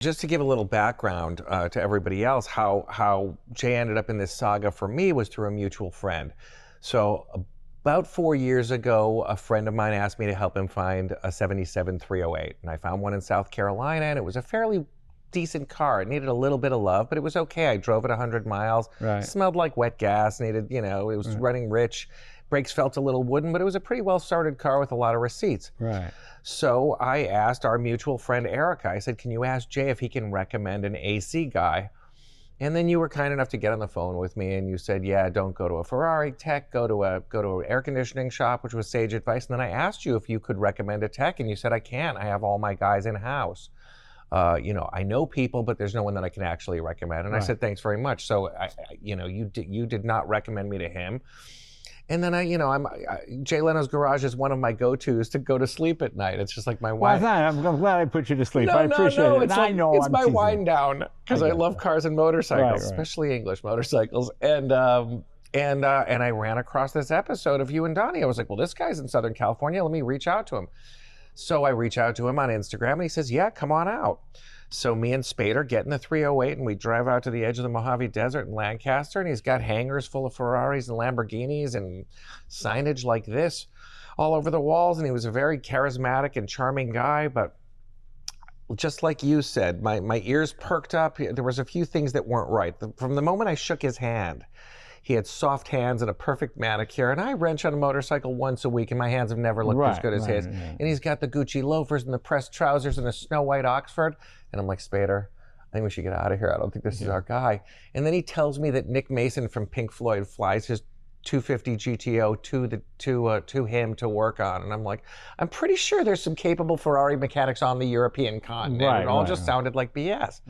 Just to give a little background to everybody else, how Jay ended up in this saga for me was through a mutual friend. So about 4 years ago, a friend of mine asked me to help him find a 77 308. And I found one in South Carolina, and it was a fairly decent car. It needed a little bit of love, but it was okay. I drove it 100 miles, Right. smelled like wet gas, needed, it was running rich. Brakes felt a little wooden, but it was a pretty well-started car with a lot of receipts. Right. So I asked our mutual friend Erica, I said, can you ask Jay if he can recommend an AC guy? And then you were kind enough to get on the phone with me and you said, yeah, don't go to a Ferrari tech, go to an air conditioning shop, which was sage advice. And then I asked you if you could recommend a tech, and you said, I can't, I have all my guys in-house. I know people, but there's no one that I can actually recommend. And I said, thanks very much. So you did not recommend me to him. And then Jay Leno's Garage is one of my go-tos to go to sleep at night. It's just like my wife. Well, I'm glad I put you to sleep. I appreciate it. It's it's my wind down because I love cars and motorcycles, especially English motorcycles. And I ran across this episode of you and Donnie. I was like, well, this guy's in Southern California. Let me reach out to him. So I reach out to him on Instagram, and he says, yeah, come on out. So me and Spader get in the 308, and we drive out to the edge of the Mojave Desert in Lancaster, and he's got hangars full of Ferraris and Lamborghinis and signage like this all over the walls. And he was a very charismatic and charming guy, but just like you said, my ears perked up. There was a few things that weren't right. From the moment I shook his hand, he had soft hands and a perfect manicure. And I wrench on a motorcycle once a week, and my hands have never looked as good as his. And he's got the Gucci loafers and the pressed trousers and the Snow White Oxford. And I'm like, Spader, I think we should get out of here. I don't think this is our guy. And then he tells me that Nick Mason from Pink Floyd flies his 250 GTO to him to work on. And I'm like, I'm pretty sure there's some capable Ferrari mechanics on the European continent. It all just sounded like BS.